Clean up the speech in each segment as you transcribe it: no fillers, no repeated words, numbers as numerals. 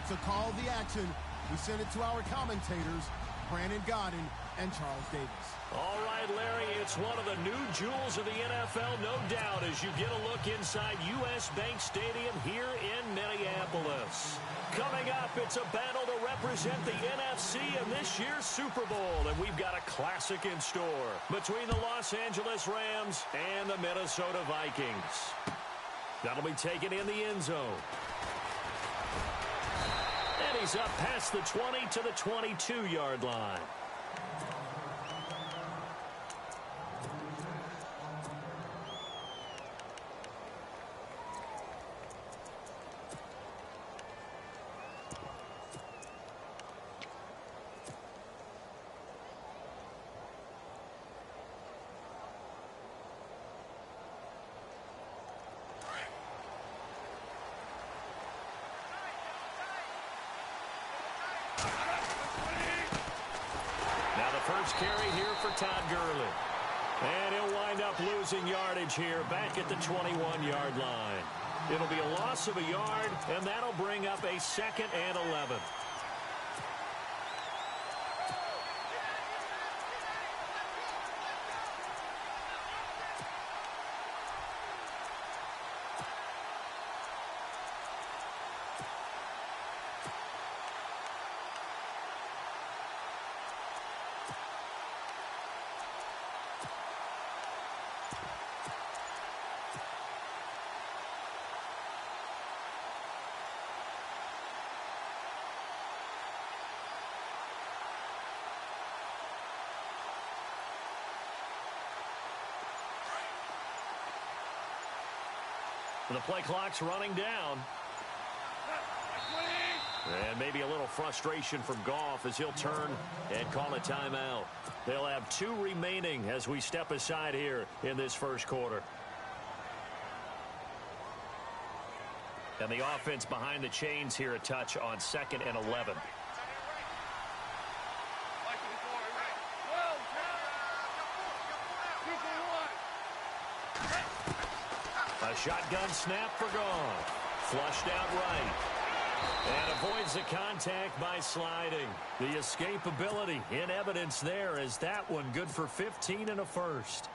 to call the action, we send it to our commentators, Brandon Godden and Charles Davis. All right, Larry, it's one of the new jewels of the NFL, no doubt, as you get a look inside U.S. Bank Stadium here in Minneapolis. Coming up, it's a battle to represent the NFC in this year's Super Bowl, and we've got a classic in store between the Los Angeles Rams and the Minnesota Vikings. That'll be taken in the end zone. And he's up past the 20 to the 22-yard line. First carry here for Todd Gurley. And he'll wind up losing yardage here back at the 21-yard line. It'll be a loss of a yard, and that'll bring up a 2nd and 11. The play clock's running down. And maybe a little frustration from Goff as he'll turn and call a timeout. They'll have 2 remaining as we step aside here in this first quarter. And the offense behind the chains here a touch on 2nd and 11. A shotgun snap for Goff. Flushed out right. And avoids the contact by sliding. The escapability in evidence there as that one good for 15 and a first.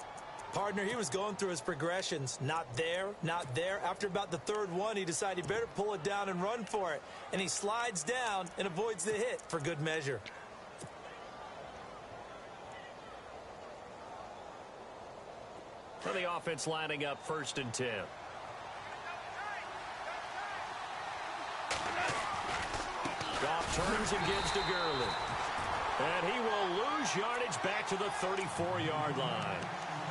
Partner, he was going through his progressions. Not there, not there. After about the 3rd one, he decided he better pull it down and run for it. And he slides down and avoids the hit for good measure. For the offense lining up 1st and 10. Goff turns and gives to Gurley. And he will lose yardage back to the 34-yard line.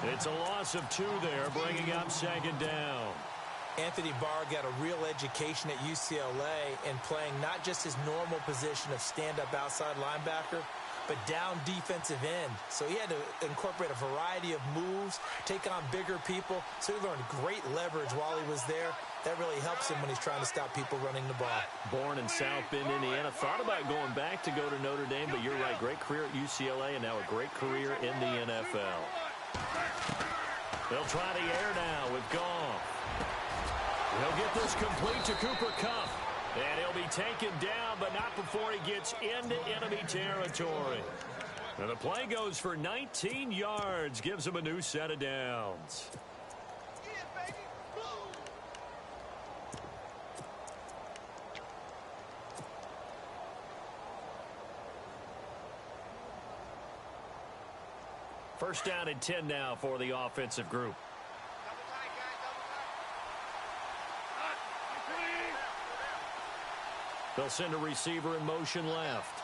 It's a loss of 2 there, bringing up 2nd down. Anthony Barr got a real education at UCLA in playing not just his normal position of stand-up outside linebacker, but down defensive end. So he had to incorporate a variety of moves, take on bigger people. So he learned great leverage while he was there. That really helps him when he's trying to stop people running the ball. Born in South Bend, Indiana. Thought about going back to go to Notre Dame, but you're right. Great career at UCLA and now a great career in the NFL. They'll try the air now with Goff. He'll get this complete to Cooper Kupp. And he'll be taken down, but not before he gets into enemy territory. And the play goes for 19 yards, gives him a new set of downs. First down and 10 now for the offensive group. They'll send a receiver in motion left.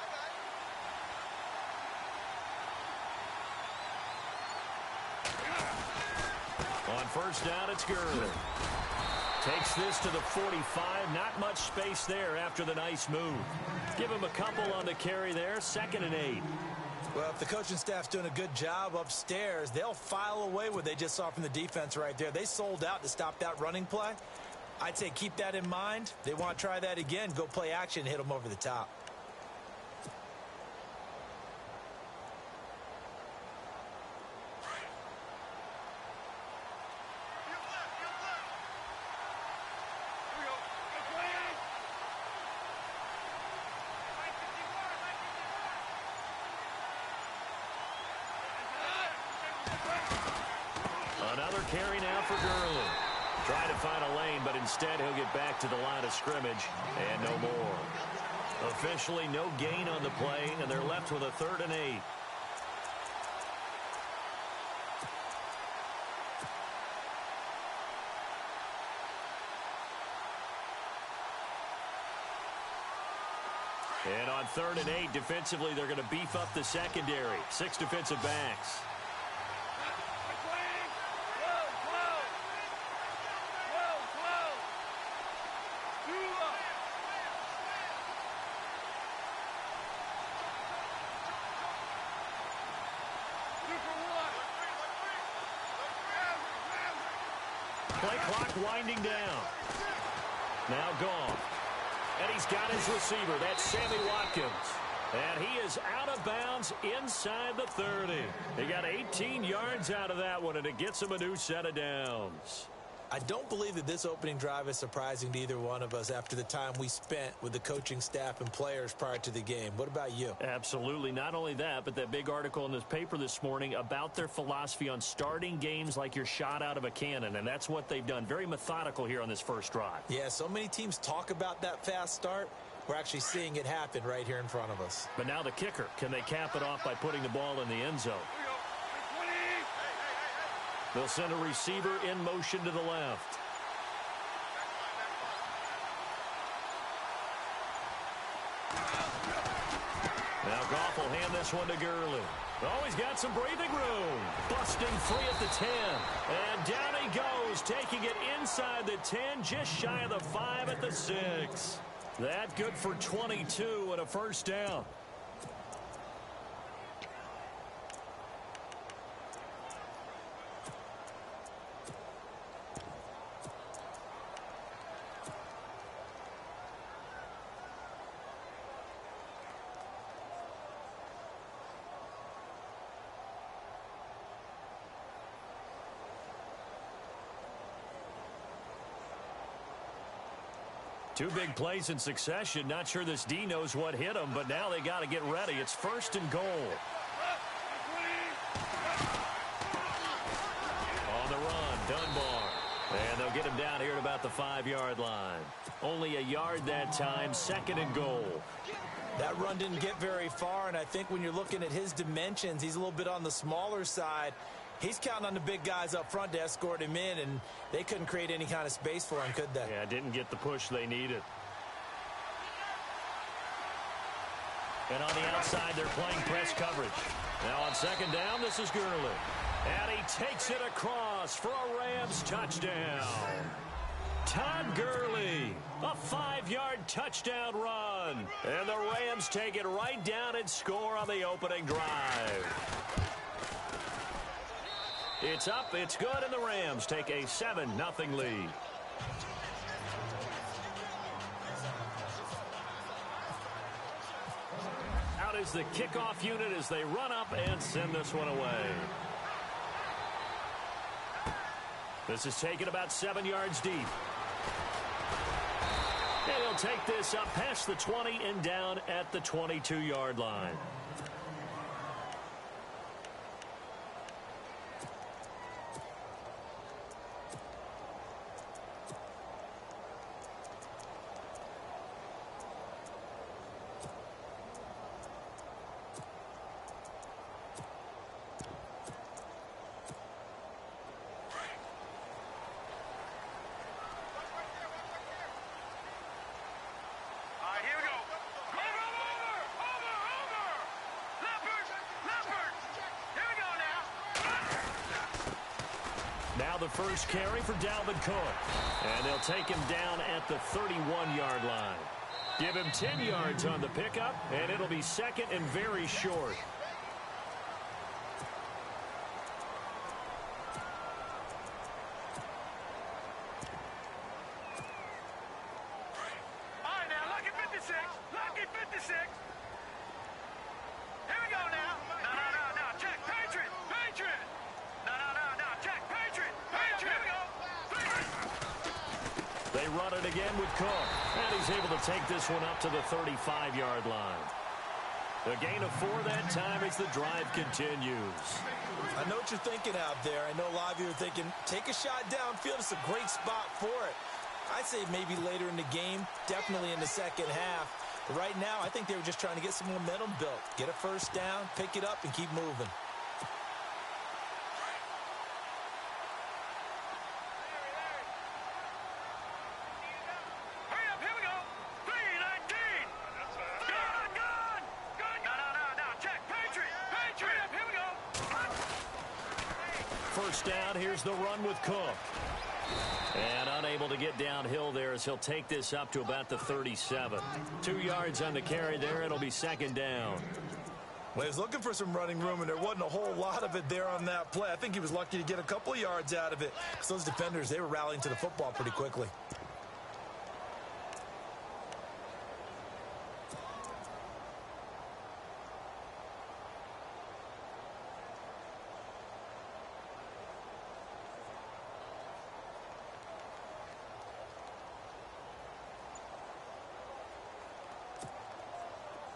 On first down, it's Gurley. Takes this to the 45. Not much space there after the nice move. Give him a couple on the carry there. 2nd and 8. Well, if the coaching staff's doing a good job upstairs, they'll file away what they just saw from the defense right there. They sold out to stop that running play. I'd say keep that in mind. They want to try that again. Go play action and hit them over the top. carry now for Gurley. Trying to find a lane, but instead he'll get back to the line of scrimmage and no more. Officially no gain on the play, and they're left with a 3rd and 8. And on 3rd and 8, defensively, they're going to beef up the secondary. 6 defensive backs. Play clock winding down. Now gone. And he's got his receiver. That's Sammy Watkins. And he is out of bounds inside the 30. He got 18 yards out of that one, and it gets him a new set of downs. I don't believe that this opening drive is surprising to either one of us after the time we spent with the coaching staff and players prior to the game. What about you? Absolutely. Not only that, but that big article in this paper this morning about their philosophy on starting games like you're shot out of a cannon, and that's what they've done. Very methodical here on this first drive. Yeah, so many teams talk about that fast start. We're actually seeing it happen right here in front of us. But now the kicker. Can they cap it off by putting the ball in the end zone? They'll send a receiver in motion to the left. Now Goff will hand this one to Gurley. Oh, he's got some breathing room. Busting free at the 10. And down he goes, taking it inside the 10, just shy of the 5 at the 6. That good for 22 and a first down. Two big plays in succession. Not sure this D knows what hit him, but now they got to get ready. It's 1st and goal. On the run, Dunbar. And they'll get him down here at about the 5-yard line. Only a yard that time, 2nd and goal. That run didn't get very far, and I think when you're looking at his dimensions, he's a little bit on the smaller side. He's counting on the big guys up front to escort him in, and they couldn't create any kind of space for him, could they? Yeah, didn't get the push they needed. And on the outside, they're playing press coverage. Now on 2nd down, this is Gurley. And he takes it across for a Rams touchdown. Todd Gurley, a 5-yard touchdown run. And the Rams take it right down and score on the opening drive. It's up, it's good, and the Rams take a 7-0 lead. Out is the kickoff unit as they run up and send this one away. This is taken about 7 yards deep. And he'll take this up past the 20 and down at the 22-yard line. Now the first carry for Dalvin Cook. And they'll take him down at the 31-yard line. Give him 10 yards on the pickup, and it'll be 2nd and very short. All right, now, lucky 56. Lucky 56. Here we go now. No. Check. Patriot. No. Check. Patriot. Here we go. They run it again with Cook. And he's able to take this one up to the 35-yard line. A gain of 4 that time as the drive continues. I know what you're thinking out there. I know a lot of you are thinking, take a shot downfield. It's a great spot for it. I'd say maybe later in the game, definitely in the second half. But right now, I think they were just trying to get some momentum built. Get a first down, pick it up, and keep moving. First down, here's the run with Cook. And unable to get downhill there as he'll take this up to about the 37. 2 yards on the carry there. It'll be second down. Well, he was looking for some running room, and there wasn't a whole lot of it there on that play. I think he was lucky to get a couple of yards out of it. Because those defenders, they were rallying to the football pretty quickly.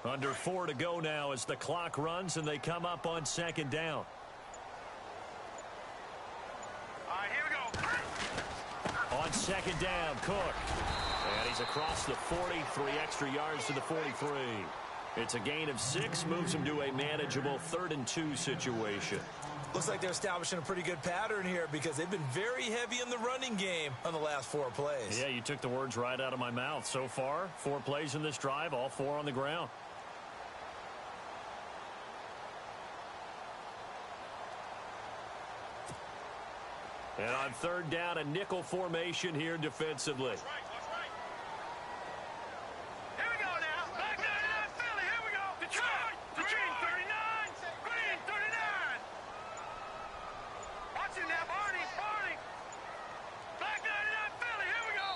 Under 4 to go now as the clock runs and they come up on second down. All right, here we go. On second down, Cook. And he's across the 40, 3 extra yards to the 43. It's a gain of 6, moves him to a manageable 3rd and 2 situation. Looks like they're establishing a pretty good pattern here because they've been very heavy in the running game on the last 4 plays. Yeah, you took the words right out of my mouth. So far, 4 plays in this drive, all 4 on the ground. And on third down, a nickel formation here defensively. That's right. Here we go now. Back 99, Philly. Here we go. Detroit. Green 39. Green 39. Watch it now, Barney. Back 99, Philly. Here we go.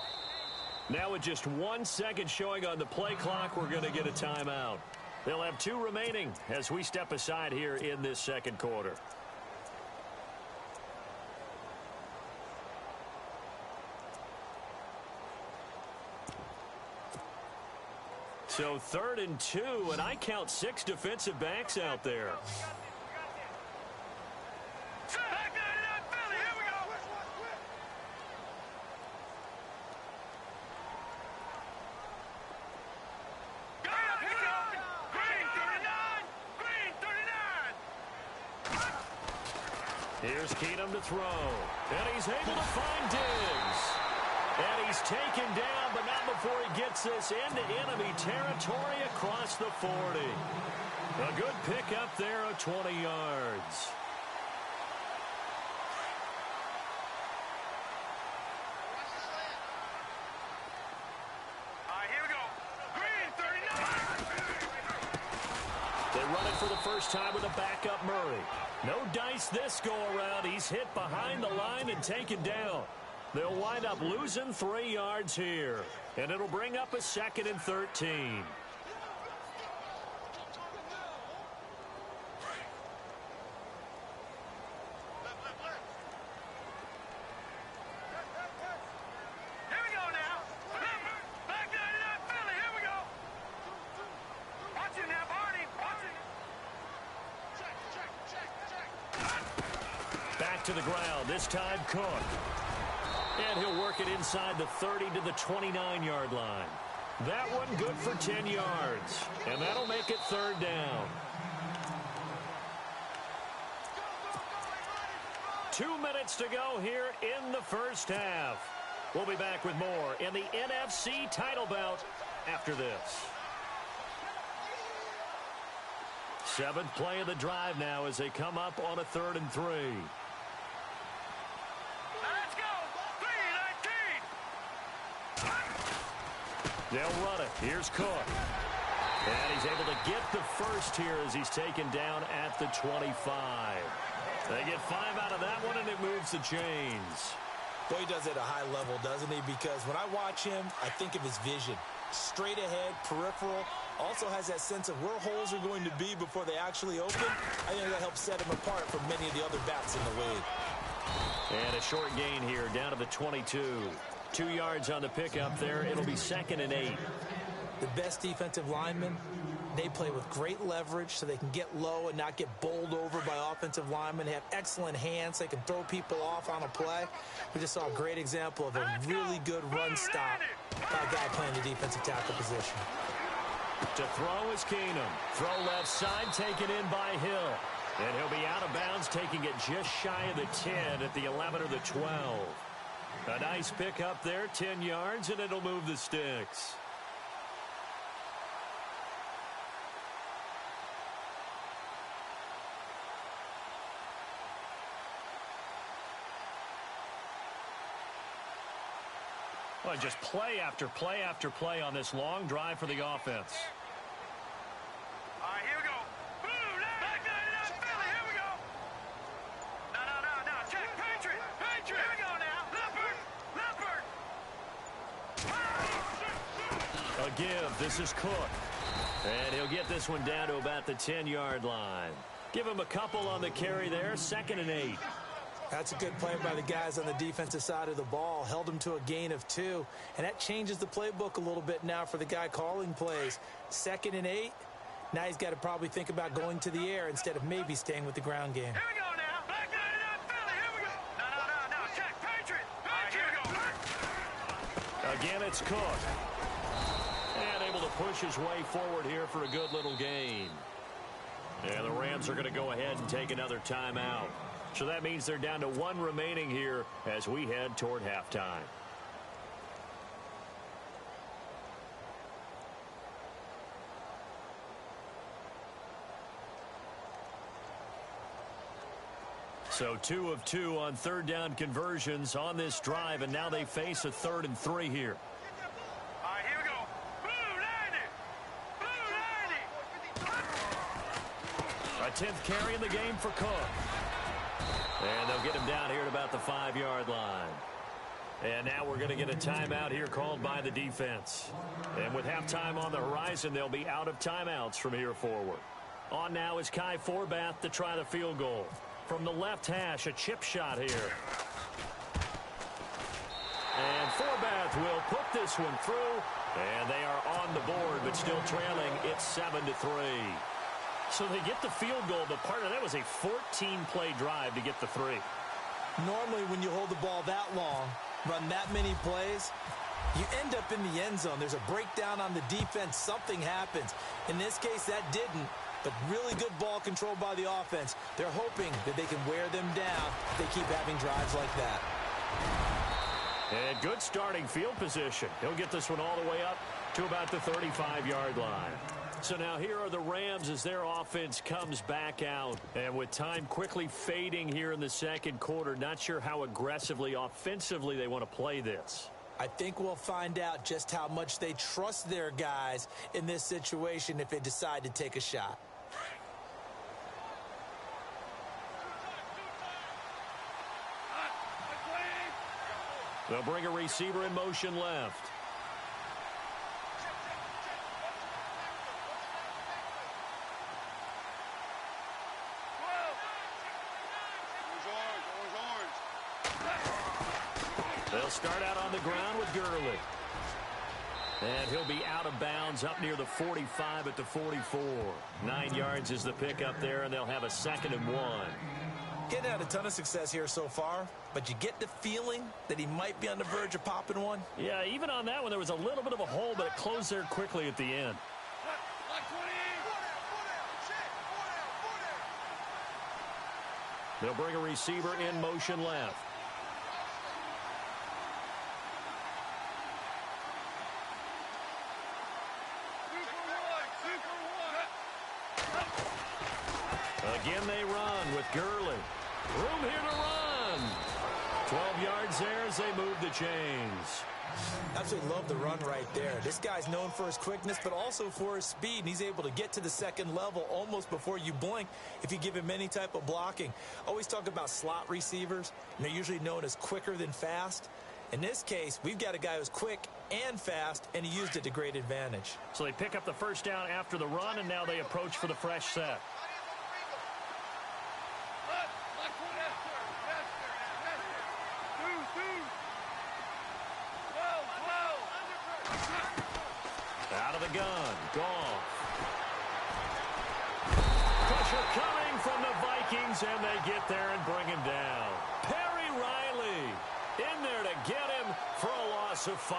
Now with just 1 second showing on the play clock, we're going to get a timeout. They'll have 2 remaining as we step aside here in this second quarter. So 3rd and 2, and I count 6 defensive backs out there. Back 99, Philly. Here we go. Here we go. Green 39. Green 39. Here's Keenum to throw. And he's able to find Diggs. And he's taken down, but not before he gets this into enemy territory across the 40. A good pickup there of 20 yards. All right, here we go. Green 39. They run it for the first time with a backup Murray. No dice this go-around. He's hit behind the line and taken down. They'll wind up losing 3 yards here. And it'll bring up a 2nd and 13. Here we go now. Back 99, Philly. Here we go. Watch it now, Barney. Watch it. Back to the ground. This time, Cook. And he'll work it inside the 30 to the 29-yard line. That one good for 10 yards. And that'll make it 3rd down. 2 minutes to go here in the first half. We'll be back with more in the NFC title bout after this. 7th play of the drive now as they come up on a 3rd and 3. They'll run it. Here's Cook. And he's able to get the first here as he's taken down at the 25. They get 5 out of that one, and it moves the chains. Boy, he does it at a high level, doesn't he? Because when I watch him, I think of his vision. Straight ahead, peripheral. Also has that sense of where holes are going to be before they actually open. I think that helps set him apart from many of the other backs in the league. And a short gain here down to the 22. 2 yards on the pickup there. It'll be 2nd and 8. The best defensive linemen, they play with great leverage so they can get low and not get bowled over by offensive linemen. They have excellent hands. They can throw people off on a play. We just saw a great example of a really good run stop by a guy playing the defensive tackle position. To throw is Keenum. Throw left side, taken in by Hill. And he'll be out of bounds, taking it just shy of the 10 at the 11 or the 12. A nice pick up there, 10 yards, and it'll move the sticks. Well, just play after play after play on this long drive for the offense. All right, here we go. Boom, back to Philly. Here we go. No. Check. Patriot. Here we go now. Leopard. A give. This is Cook. And he'll get this one down to about the 10-yard line. Give him a couple on the carry there. 2nd and 8. That's a good play by the guys on the defensive side of the ball. Held him to a gain of 2. And that changes the playbook a little bit now for the guy calling plays. 2nd and 8. Now he's got to probably think about going to the air instead of maybe staying with the ground game. Here we go now. Back to Philly. Here we go. No. Check. Patriot. Here we go. Again, it's Cook. And able to push his way forward here for a good little gain. And the Rams are going to go ahead and take another timeout. So that means they're down to 1 remaining here as we head toward halftime. So 2 of 2 on 3rd down conversions on this drive, and now they face a 3rd and 3 here. All right, here we go. Blue 90. A 10th carry in the game for Cook. And they'll get him down here at about the 5-yard line. And now we're going to get a timeout here called by the defense. And with halftime on the horizon, they'll be out of timeouts from here forward. On now is Kai Forbath to try the field goal. From the left hash, a chip shot here. And Forbath will put this one through. And they are on the board, but still trailing. It's 7-3. So they get the field goal, but part of that was a 14-play drive to get the 3. Normally, when you hold the ball that long, run that many plays, you end up in the end zone. There's a breakdown on the defense. Something happens. In this case, that didn't, but really good ball control by the offense. They're hoping that they can wear them down if they keep having drives like that. And good starting field position. He'll get this one all the way up to about the 35-yard line. So now here are the Rams as their offense comes back out. And with time quickly fading here in the second quarter, not sure how aggressively, offensively they want to play this. I think we'll find out just how much they trust their guys in this situation if they decide to take a shot. They'll bring a receiver in motion left. They'll start out on the ground with Gurley. And he'll be out of bounds up near the 45 at the 44. 9 yards is the pickup there, and they'll have a 2nd and 1. Getting had a ton of success here so far, but you get the feeling that he might be on the verge of popping one. Yeah, even on that one, there was a little bit of a hole, but it closed there quickly at the end. They'll bring a receiver in motion left. Again, they run with Gurley. Room here to run. 12 yards there as they move the chains. Absolutely love the run right there. This guy's known for his quickness, but also for his speed. And he's able to get to the second level almost before you blink if you give him any type of blocking. Always talk about slot receivers, and they're usually known as quicker than fast. In this case, we've got a guy who's quick and fast, and he used it to great advantage. So they pick up the first down after the run, and now they approach for the fresh set. gun. Goff. Pressure coming from the Vikings, and they get there and bring him down. Perry Riley in there to get him for a loss of 5.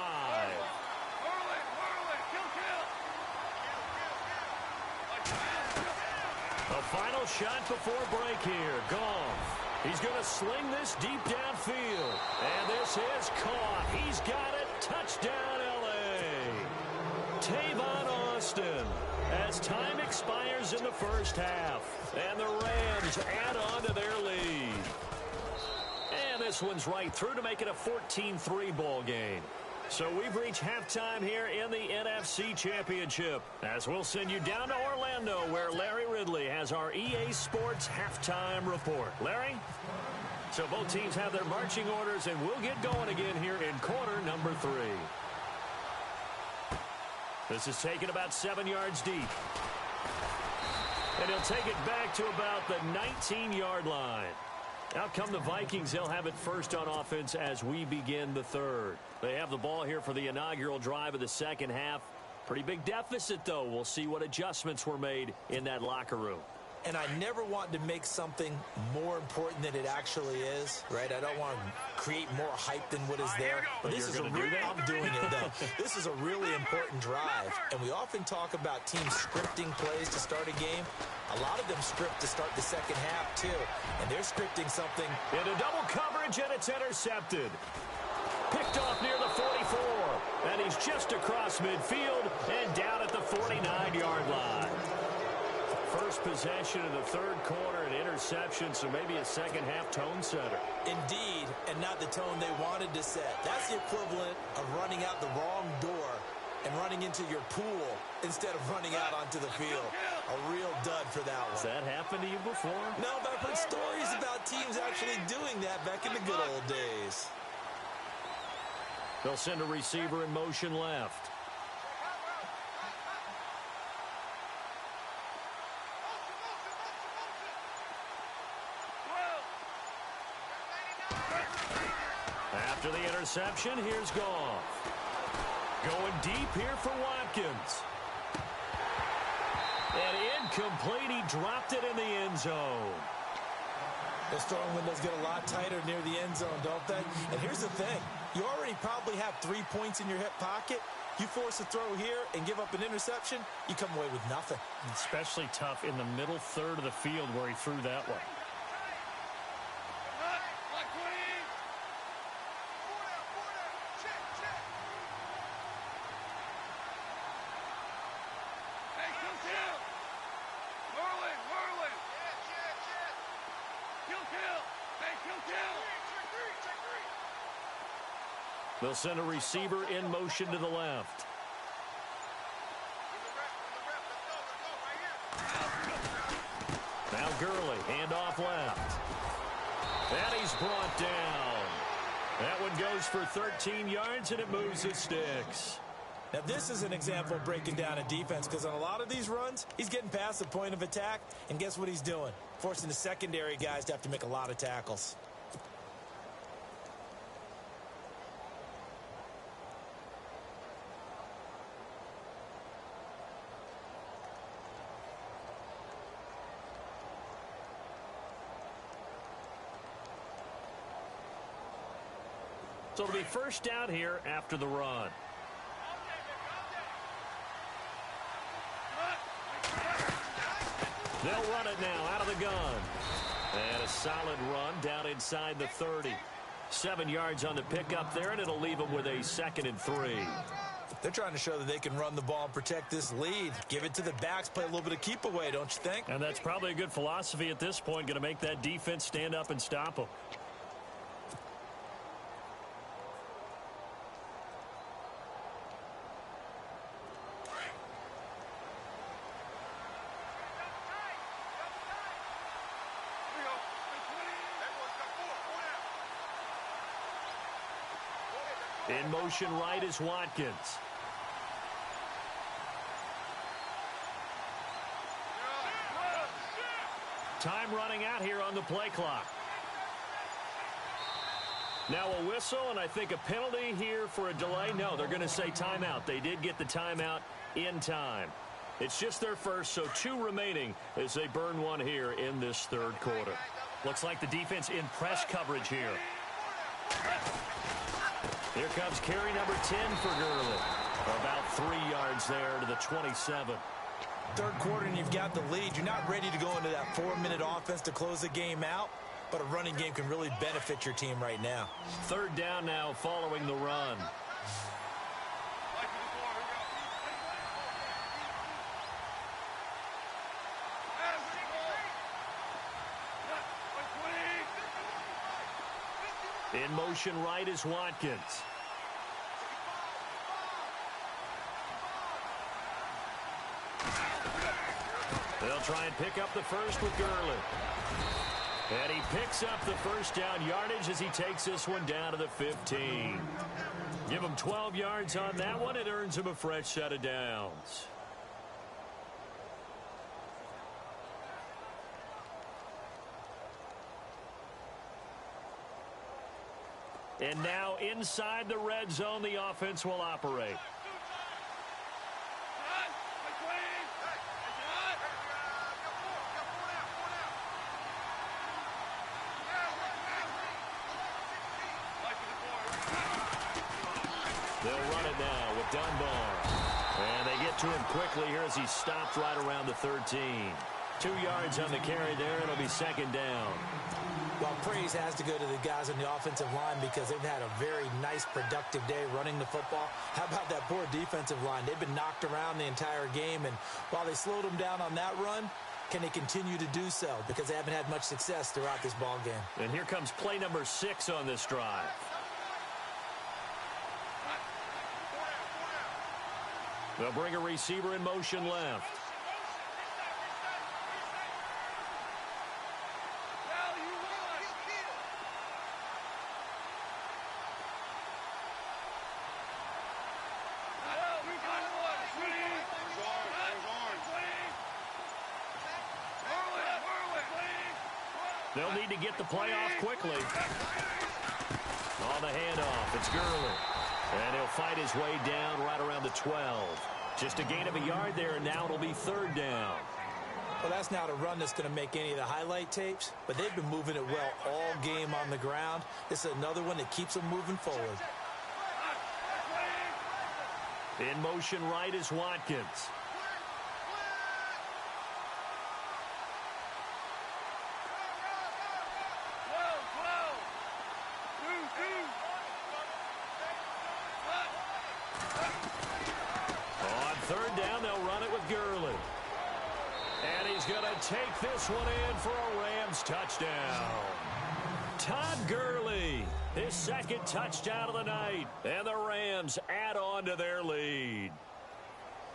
A final shot before break here. Goff. He's going to sling this deep downfield. And this is caught. He's got it. Touchdown, L.A. Tavon Austin as time expires in the first half. And the Rams add on to their lead. And this one's right through to make it a 14-3 ball game. So we've reached halftime here in the NFC Championship, as we'll send you down to Orlando, where Larry Ridley has our EA Sports halftime report. Larry? So both teams have their marching orders, and we'll get going again here in quarter number 3. This is taken about 7 yards deep. And he'll take it back to about the 19-yard line. Out come the Vikings. They'll have it first on offense as we begin the third. They have the ball here for the inaugural drive of the second half. Pretty big deficit, though. We'll see what adjustments were made in that locker room. And I never want to make something more important than it actually is, right? I don't want to create more hype than what is there. But this is I'm doing it, though. This is a really important drive. And we often talk about teams scripting plays to start a game. A lot of them script to start the second half, too. And they're scripting something. Into double coverage, and it's intercepted. Picked off near the 44. And he's just across midfield and down at the 49-yard line. First possession of the third quarter, an interception, so maybe a second-half tone setter. Indeed, and not the tone they wanted to set. That's the equivalent of running out the wrong door and running into your pool instead of running out onto the field. A real dud for that one. Has that happened to you before? No, but I've heard stories about teams actually doing that back in the good old days. They'll send a receiver in motion left. After the interception, here's Goff. Going deep here for Watkins. And incomplete. He dropped it in the end zone. The throwing windows get a lot tighter near the end zone, don't they? And here's the thing. You already probably have 3 points in your hip pocket. You force a throw here and give up an interception, you come away with nothing. Especially tough in the middle third of the field where he threw that one. They'll send a receiver in motion to the left. Now Gurley, handoff left. And he's brought down. That one goes for 13 yards, and it moves the sticks. Now, this is an example of breaking down a defense, because on a lot of these runs, he's getting past the point of attack, and guess what he's doing? Forcing the secondary guys to have to make a lot of tackles. So it'll be first down here after the run. They'll run it now out of the gun. And a solid run down inside the 30. 7 yards on the pickup there, and it'll leave them with a 2nd and 3. They're trying to show that they can run the ball and protect this lead. Give it to the backs, play a little bit of keep away, don't you think? And that's probably a good philosophy at this point, going to make that defense stand up and stop them. In motion right is Watkins. Time running out here on the play clock. Now a whistle, and I think a penalty here for a delay. No, they're going to say timeout. They did get the timeout in time. It's just their first, so 2 remaining as they burn one here in this third quarter. Looks like the defense in press coverage here. Here comes carry number 10 for Gurley. About 3 yards there to the 27. Third quarter and you've got the lead. You're not ready to go into that 4-minute offense to close the game out, but a running game can really benefit your team right now. Third down now following the run. In motion right is Watkins. They'll try and pick up the first with Gurley. And he picks up the first down yardage as he takes this one down to the 15. Give him 12 yards on that one. It earns him a fresh set of downs. And now inside the red zone, the offense will operate. They'll run it now with Dunbar. And they get to him quickly here as he stopped right around the 13. 2 yards on the carry there. It'll be second down. Well, praise has to go to the guys on the offensive line because they've had a very nice, productive day running the football. How about that poor defensive line? They've been knocked around the entire game, and while they slowed them down on that run, can they continue to do so? Because they haven't had much success throughout this ball game. And here comes play number 6 on this drive. They'll bring a receiver in motion left. They'll need to get the play off quickly. On the handoff, it's Gurley. And he'll fight his way down right around the 12. Just a gain of a yard there, and now it'll be third down. Well, that's not a run that's going to make any of the highlight tapes, but they've been moving it well all game on the ground. This is another one that keeps them moving forward. In motion right is Watkins. Take this one in for a Rams touchdown. Todd Gurley, his second touchdown of the night, and the Rams add on to their lead.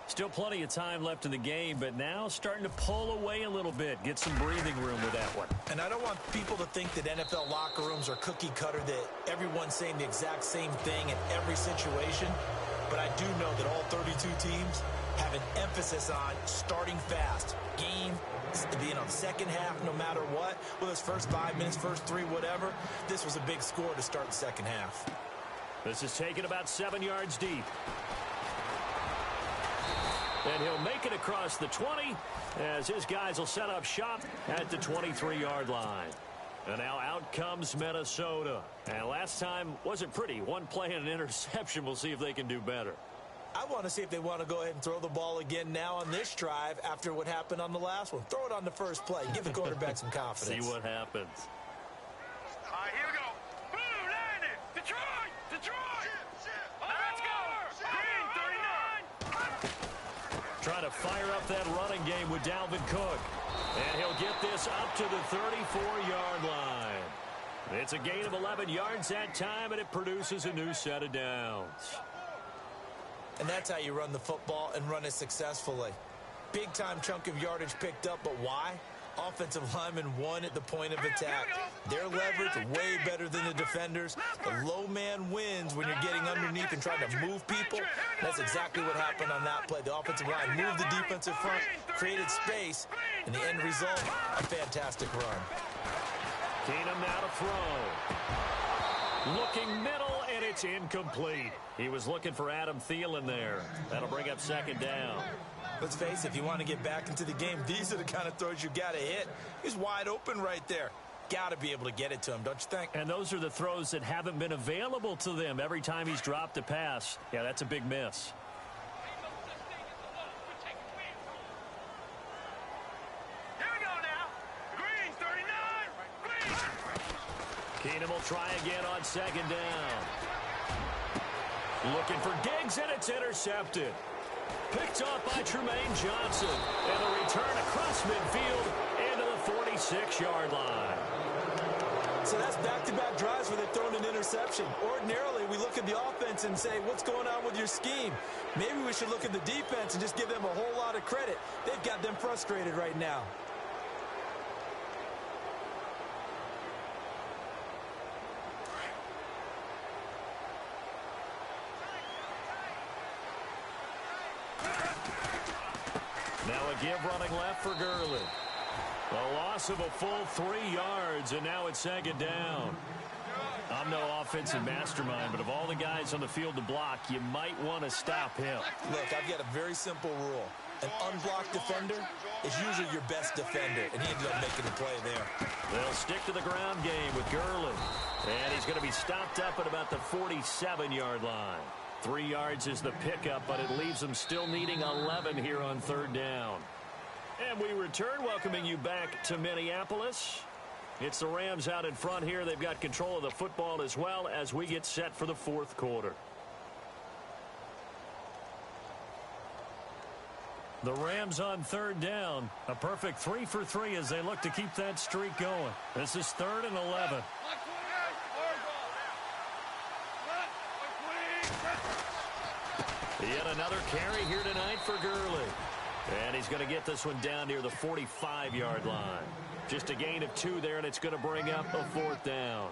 Still plenty of time left in the game, but now starting to pull away a little bit, get some breathing room with that one. And I don't want people to think that NFL locker rooms are cookie cutter, that everyone's saying the exact same thing in every situation, but I do know that all 32 teams have an emphasis on starting fast. Game, being on the second half, no matter what, whether it's first 5 minutes, first 3, whatever, this was a big score to start the second half. This is taken about 7 yards deep. And he'll make it across the 20 as his guys will set up shop at the 23-yard line. And now out comes Minnesota. And last time wasn't pretty. One play and an interception. We'll see if they can do better. I want to see if they want to go ahead and throw the ball again now on this drive after what happened on the last one. Throw it on the first play. Give the quarterback some confidence. See what happens. All right, here we go. Boom, landed. Detroit, Detroit. Let's go. Green, 39. Trying to fire up that running game with Dalvin Cook. And he'll get this up to the 34-yard line. It's a gain of 11 yards that time, and it produces a new set of downs. And that's how you run the football and run it successfully. Big-time chunk of yardage picked up, but why? Offensive linemen won at the point of attack. Their leverage way better than the defenders. The low man wins when you're getting underneath and trying to move people. That's exactly what happened on that play. The offensive line moved the defensive front, created space, and the end result, a fantastic run. Keenum now to throw. Looking middle, and It's incomplete. He was looking for Adam Thielen there. That'll bring up second down. Let's face it, if you want to get back into the game, these are the kind of throws you got to hit. He's wide open right there. Got to be able to get it to him, don't you think? And those are the throws that haven't been available to them every time he's dropped a pass. Yeah, that's a big miss. Here we go now. Green, 39. Green. Keenum will try again on second down. Looking for Diggs, and it's intercepted. Picked off by Tremaine Johnson. And a return across midfield into the 46-yard line. So that's back-to-back drives where they're throwing an interception. Ordinarily, we look at the offense and say, what's going on with your scheme? Maybe we should look at the defense and just give them a whole lot of credit. They've got them frustrated right now. Now a give running left for Gurley. A loss of a full 3 yards, and now it's second down. I'm no offensive mastermind, but of all the guys on the field to block, you might want to stop him. Look, I've got a very simple rule. An unblocked defender is usually your best defender, and he ended up making the play there. They'll stick to the ground game with Gurley. And he's going to be stopped up at about the 47-yard line. 3 yards is the pickup, but it leaves them still needing 11 here on third down. And we return, welcoming you back to Minneapolis. It's the Rams out in front here. They've got control of the football as well as we get set for the fourth quarter. The Rams on third down. A perfect 3 for 3 as they look to keep that streak going. This is 3rd and 11. Yet another carry here tonight for Gurley. And he's going to get this one down near the 45-yard line. Just a gain of 2 there, and it's going to bring up a 4th down.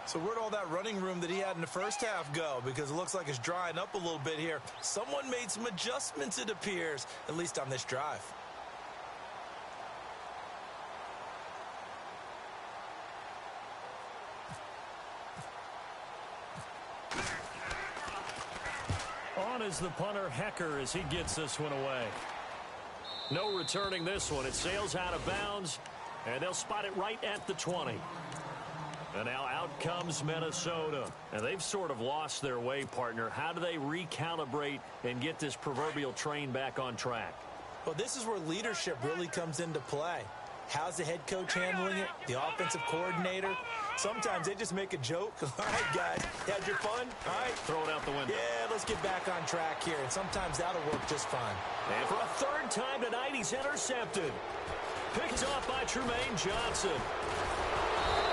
So where'd all that running room that he had in the first half go? Because it looks like it's drying up a little bit here. Someone made some adjustments, it appears, at least on this drive. On is the punter, Hecker, as he gets this one away. No returning this one. It sails out of bounds, and they'll spot it right at the 20. And now out comes Minnesota. And they've sort of lost their way, partner. How do they recalibrate and get this proverbial train back on track? Well, this is where leadership really comes into play. How's the head coach handling it? The offensive coordinator? Sometimes they just make a joke. All right, guys, had your fun? All right. Throw it out the window. Yeah, let's get back on track here. And sometimes that'll work just fine. And for a 3rd time tonight, he's intercepted. Picked off by Tremaine Johnson.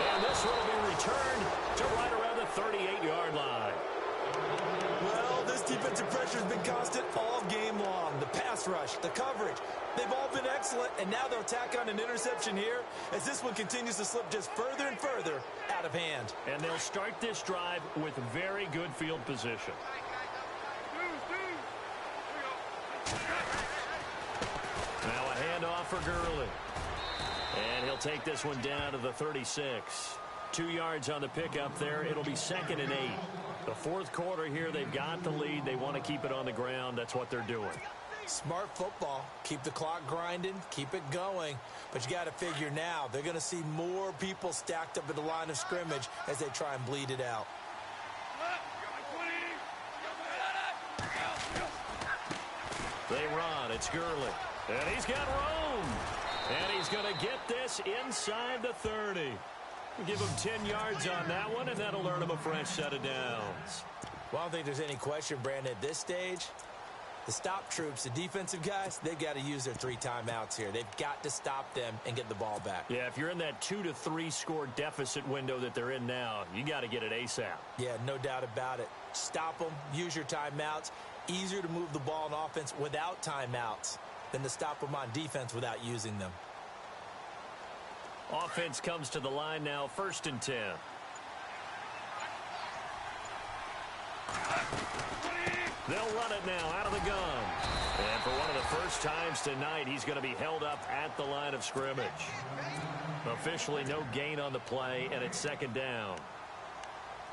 And this one will be returned to right around the 38-yard line. Well, this defensive pressure has been constant all game long. The pass rush, the coverage, they've all been excellent, and now they'll tack on an interception here as this one continues to slip just further and further out of hand. And they'll start this drive with very good field position. Now a handoff for Gurley. And he'll take this one down to the 36. 2 yards on the pickup there. It'll be 2nd and 8. The fourth quarter here, they've got the lead. They want to keep it on the ground. That's what they're doing. Smart football. Keep the clock grinding. Keep it going. But you got to figure now, they're going to see more people stacked up at the line of scrimmage as they try and bleed it out. They run. It's Gurley. And he's got room. And he's going to get this inside the 30. Give him 10 yards on that one, and that'll earn him a fresh set of downs. Well, I don't think there's any question, Brandon, at this stage. The stop troops, the defensive guys, they've got to use their 3 timeouts here. They've got to stop them and get the ball back. Yeah, if you're in that 2 to 3 score deficit window that they're in now, you got to get it ASAP. Yeah, no doubt about it. Stop them, use your timeouts. Easier to move the ball on offense without timeouts than to stop them on defense without using them. Offense comes to the line now, 1st and 10. They'll run it now out of the gun. And for one of the first times tonight, he's going to be held up at the line of scrimmage. Officially no gain on the play, and it's 2nd down.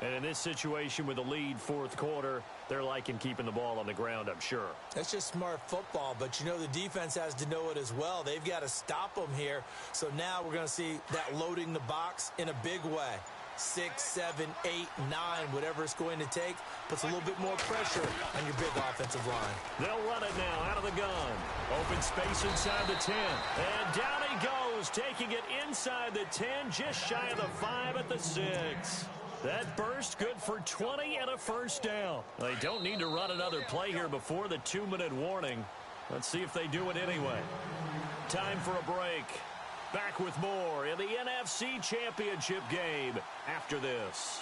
And in this situation with the lead fourth quarter, they're liking keeping the ball on the ground, I'm sure. That's just smart football, but you know the defense has to know it as well. They've got to stop them here. So now we're going to see that loading the box in a big way. 6, 7, 8, 9, whatever it's going to take, puts a little bit more pressure on your big offensive line. They'll run it now out of the gun. Open space inside the 10. And down he goes, taking it inside the 10, just shy of the 5 at the 6. That burst good for 20 and a first down. They don't need to run another play here before the 2-minute warning. Let's see if they do it anyway. Time for a break. Back with more in the NFC Championship game after this.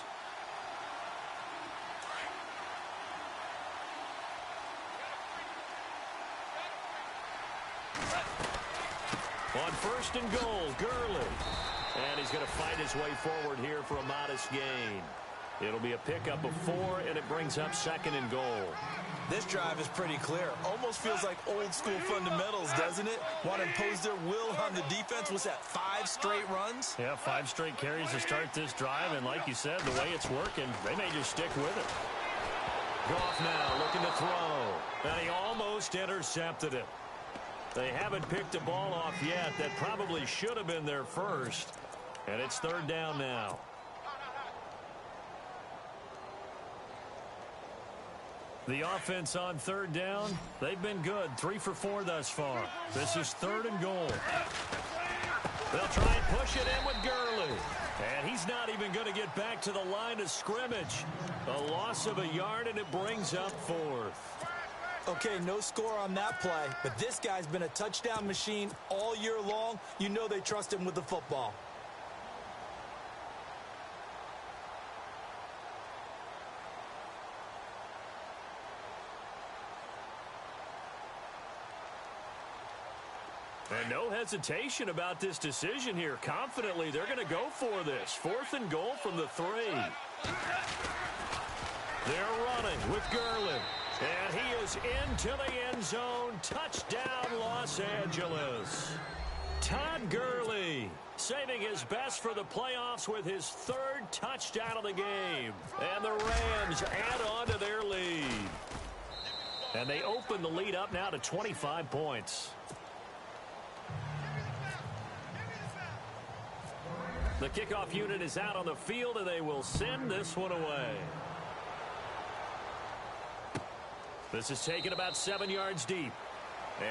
On first and goal, Gurley. And he's going to fight his way forward here for a modest gain. It'll be a pickup of 4, and it brings up second and goal. This drive is pretty clear. Almost feels like old school fundamentals, doesn't it? Want to impose their will on the defense. What's that, 5 straight runs? Yeah, 5 straight carries to start this drive. And like you said, the way it's working, they may just stick with it. Goff now looking to throw. And he almost intercepted it. They haven't picked a ball off yet. That probably should have been their first. And it's third down now. The offense on third down, they've been good. 3 for 4 thus far. This is third and goal. They'll try and push it in with Gurley. And he's not even going to get back to the line of scrimmage. A loss of a yard, and it brings up 4th. Okay, no score on that play, but this guy's been a touchdown machine all year long. You know they trust him with the football. And no hesitation about this decision here. Confidently, they're going to go for this. 4th and goal from the 3. They're running with Gurley. And he is into the end zone. Touchdown, Los Angeles. Todd Gurley saving his best for the playoffs with his 3rd touchdown of the game. And the Rams add on to their lead. And they open the lead up now to 25 points. The kickoff unit is out on the field, and they will send this one away. This is taken about 7 yards deep.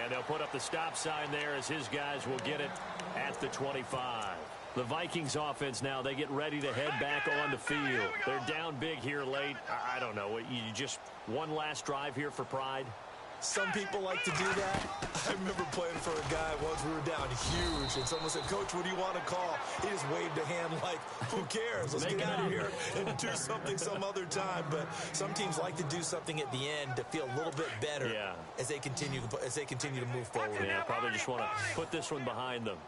And they'll put up the stop sign there as his guys will get it at the 25. The Vikings offense now, they get ready to head back on the field. They're down big here late. I don't know. You just one last drive here for pride? Some people like to do that. I remember playing for a guy once. We were down huge, and someone said, "Coach, what do you want to call?" He just waved a hand like, "Who cares? Let's get out of here and do something some other time." But some teams like to do something at the end to feel a little bit better as they continue to move forward. Yeah, probably just want to put this one behind them.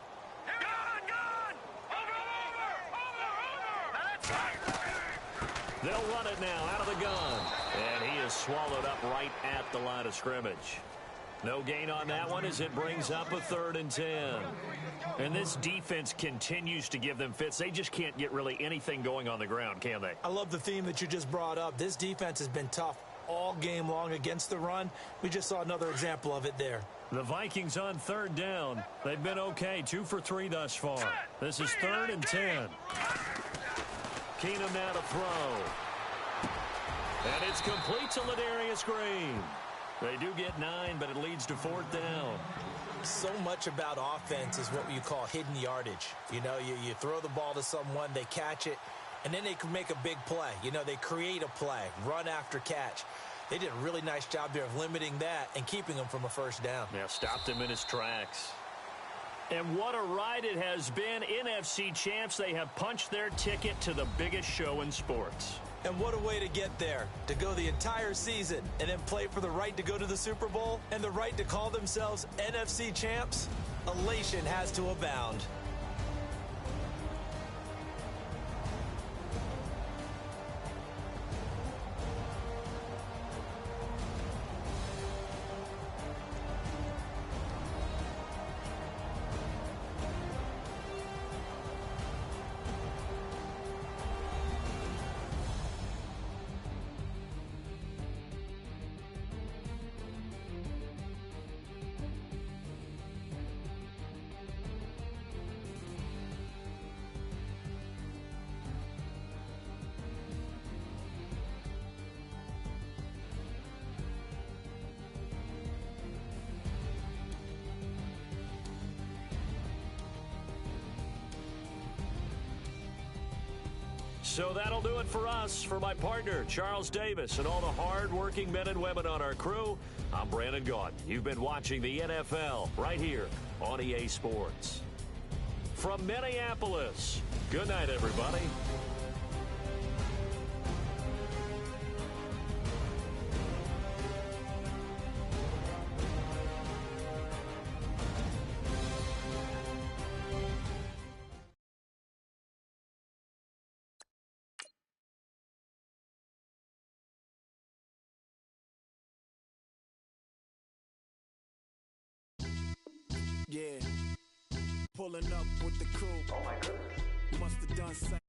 They'll run it now out of the gun. And he is swallowed up right at the line of scrimmage. No gain on that one as it brings up a 3rd and 10. And this defense continues to give them fits. They just can't get really anything going on the ground, can they? I love the theme that you just brought up. This defense has been tough all game long against the run. We just saw another example of it there. The Vikings on 3rd down. They've been okay. 2 for 3 thus far. This is 3rd and 10. Keenum now to throw. And it's complete to Ladarius Green. They do get 9, but it leads to 4th down. So much about offense is what you call hidden yardage. You know, you throw the ball to someone, they catch it, and then they can make a big play. You know, they create a play, run after catch. They did a really nice job there of limiting that and keeping him from a first down. Yeah, stopped him in his tracks. And what a ride it has been. NFC champs, they have punched their ticket to the biggest show in sports. And what a way to get there, to go the entire season and then play for the right to go to the Super Bowl and the right to call themselves NFC champs. Elation has to abound. So that'll do it for us. For my partner, Charles Davis, and all the hard-working men and women on our crew, I'm Brandon Gaudin. You've been watching the NFL right here on EA Sports. From Minneapolis, good night, everybody. Yeah, pulling up with the crew. Oh my goodness. Must have done something.